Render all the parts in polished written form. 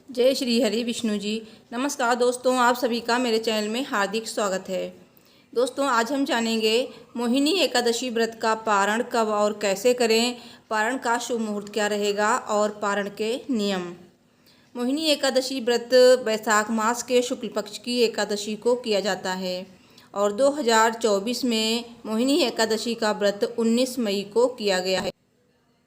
जय श्री हरि विष्णु जी। नमस्कार दोस्तों, आप सभी का मेरे चैनल में हार्दिक स्वागत है। दोस्तों, आज हम जानेंगे मोहिनी एकादशी व्रत का पारण कब और कैसे करें, पारण का शुभ मुहूर्त क्या रहेगा और पारण के नियम। मोहिनी एकादशी व्रत वैशाख मास के शुक्ल पक्ष की एकादशी को किया जाता है और 2024 में मोहिनी एकादशी का व्रत 19 मई को किया गया है।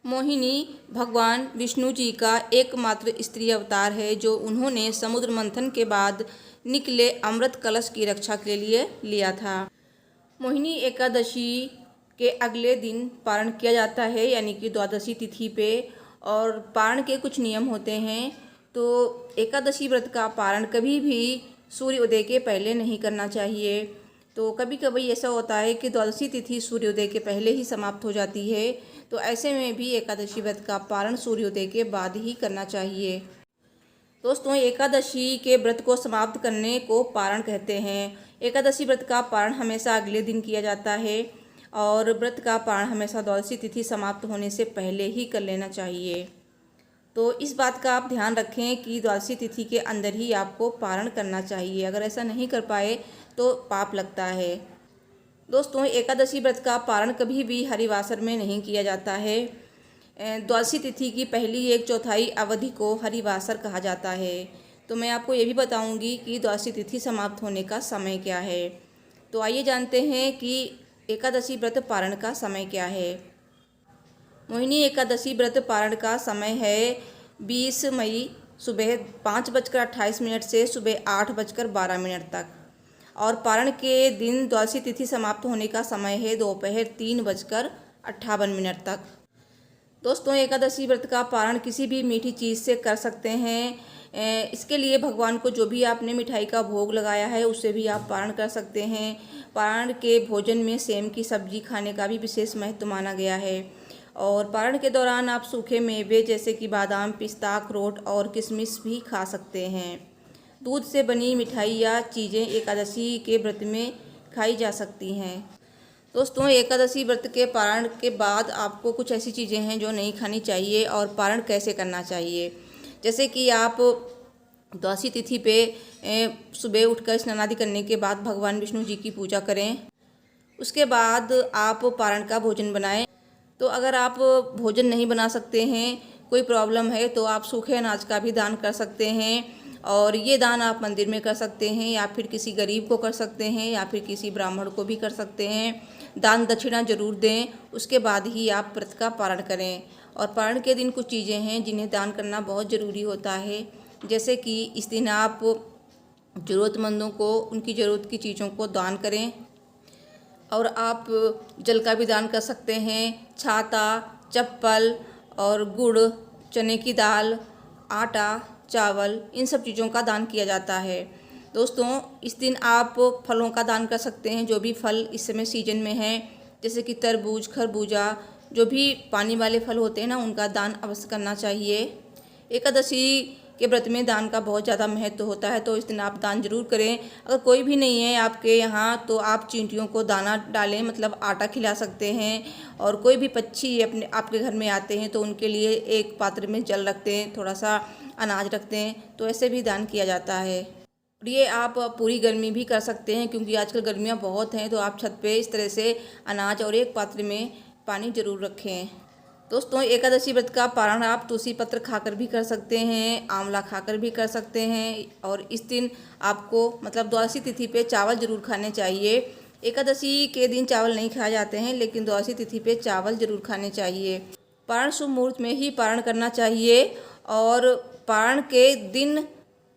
मोहिनी भगवान विष्णु जी का एकमात्र स्त्री अवतार है जो उन्होंने समुद्र मंथन के बाद निकले अमृत कलश की रक्षा के लिए लिया था। मोहिनी एकादशी के अगले दिन पारण किया जाता है, यानी कि द्वादशी तिथि पे। और पारण के कुछ नियम होते हैं। तो एकादशी व्रत का पारण कभी भी सूर्योदय के पहले नहीं करना चाहिए। तो कभी कभी ऐसा होता है कि द्वादशी तिथि सूर्योदय के पहले ही समाप्त हो जाती है, तो ऐसे में भी एकादशी व्रत का पारण सूर्योदय के बाद ही करना चाहिए। दोस्तों, एकादशी के व्रत को समाप्त करने को पारण कहते हैं। एकादशी व्रत का पारण हमेशा अगले दिन किया जाता है और व्रत का पारण हमेशा द्वादशी तिथि समाप्त होने से पहले ही कर लेना चाहिए। तो इस बात का आप ध्यान रखें कि द्वादशी तिथि के अंदर ही आपको पारण करना चाहिए। अगर ऐसा नहीं कर पाए तो पाप लगता है। दोस्तों, एकादशी व्रत का पारण कभी भी हरिवासर में नहीं किया जाता है। द्वादशी तिथि की पहली 1/4 अवधि को हरिवासर कहा जाता है। तो मैं आपको ये भी बताऊंगी कि द्वादशी तिथि समाप्त होने का समय क्या है। तो आइए जानते हैं कि एकादशी व्रत पारण का समय क्या है। मोहिनी एकादशी व्रत पारण का समय है 20 मई सुबह 5:28 से सुबह 8:12 तक। और पारण के दिन द्वादशी तिथि समाप्त होने का समय है दोपहर 3:58 तक। दोस्तों, एकादशी व्रत का पारण किसी भी मीठी चीज़ से कर सकते हैं। इसके लिए भगवान को जो भी आपने मिठाई का भोग लगाया है उससे भी आप पारण कर सकते हैं। पारण के भोजन में सेम की सब्जी खाने का भी विशेष महत्व माना गया है। और पारण के दौरान आप सूखे मेवे जैसे कि बादाम, पिस्ता, अखरोट और किशमिश भी खा सकते हैं। दूध से बनी मिठाई या चीज़ें एकादशी के व्रत में खाई जा सकती हैं। दोस्तों, एकादशी व्रत के पारण के बाद आपको कुछ ऐसी चीज़ें हैं जो नहीं खानी चाहिए और पारण कैसे करना चाहिए। जैसे कि आप द्वादशी तिथि पे सुबह उठकर स्नान आदि करने के बाद भगवान विष्णु जी की पूजा करें। उसके बाद आप पारण का भोजन बनाएं। तो अगर आप भोजन नहीं बना सकते हैं, कोई प्रॉब्लम है, तो आप सूखे अनाज का भी दान कर सकते हैं। और ये दान आप मंदिर में कर सकते हैं या फिर किसी गरीब को कर सकते हैं या फिर किसी ब्राह्मण को भी कर सकते हैं। दान दक्षिणा जरूर दें, उसके बाद ही आप व्रत का पारण करें। और पारण के दिन कुछ चीज़ें हैं जिन्हें दान करना बहुत ज़रूरी होता है। जैसे कि इस दिन आप ज़रूरतमंदों को उनकी ज़रूरत की चीज़ों को दान करें। और आप जल का भी दान कर सकते हैं। छाता, चप्पल और गुड़, चने की दाल, आटा, चावल, इन सब चीज़ों का दान किया जाता है। दोस्तों, इस दिन आप फलों का दान कर सकते हैं, जो भी फल इस समय सीजन में हैं, जैसे कि तरबूज, खरबूजा, जो भी पानी वाले फल होते हैं ना, उनका दान अवश्य करना चाहिए। एकादशी के व्रत में दान का बहुत ज़्यादा महत्व होता है, तो इस दिन आप दान जरूर करें। अगर कोई भी नहीं है आपके यहाँ तो आप चींटियों को दाना डालें, मतलब आटा खिला सकते हैं। और कोई भी पक्षी अपने आपके घर में आते हैं तो उनके लिए एक पात्र में जल रखते हैं, थोड़ा सा अनाज रखते हैं, तो ऐसे भी दान किया जाता है। और ये आप पूरी गर्मी भी कर सकते हैं, क्योंकि आजकल गर्मियाँ बहुत हैं। तो आप छत पे इस तरह से अनाज और एक पात्र में पानी जरूर रखें। दोस्तों, एकादशी व्रत का पारण आप तुलसी पत्र खाकर भी कर सकते हैं, आंवला खाकर भी कर सकते हैं। और इस दिन आपको मतलब द्वादशी तिथि पे चावल जरूर खाने चाहिए। एकादशी के दिन चावल नहीं खाए जाते हैं, लेकिन द्वादशी तिथि पे चावल जरूर खाने चाहिए। पारण शुभ मुहूर्त में ही पारण करना चाहिए। और पारण के दिन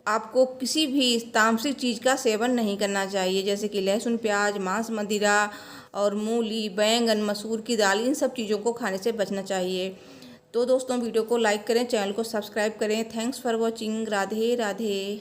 आपको किसी भी तामसिक चीज़ का सेवन नहीं करना चाहिए, जैसे कि लहसुन, प्याज, मांस, मदिरा और मूली, बैंगन, मसूर की दाल, इन सब चीज़ों को खाने से बचना चाहिए। तो दोस्तों, वीडियो को लाइक करें, चैनल को सब्सक्राइब करें। Thanks for watching. Radhe Radhe.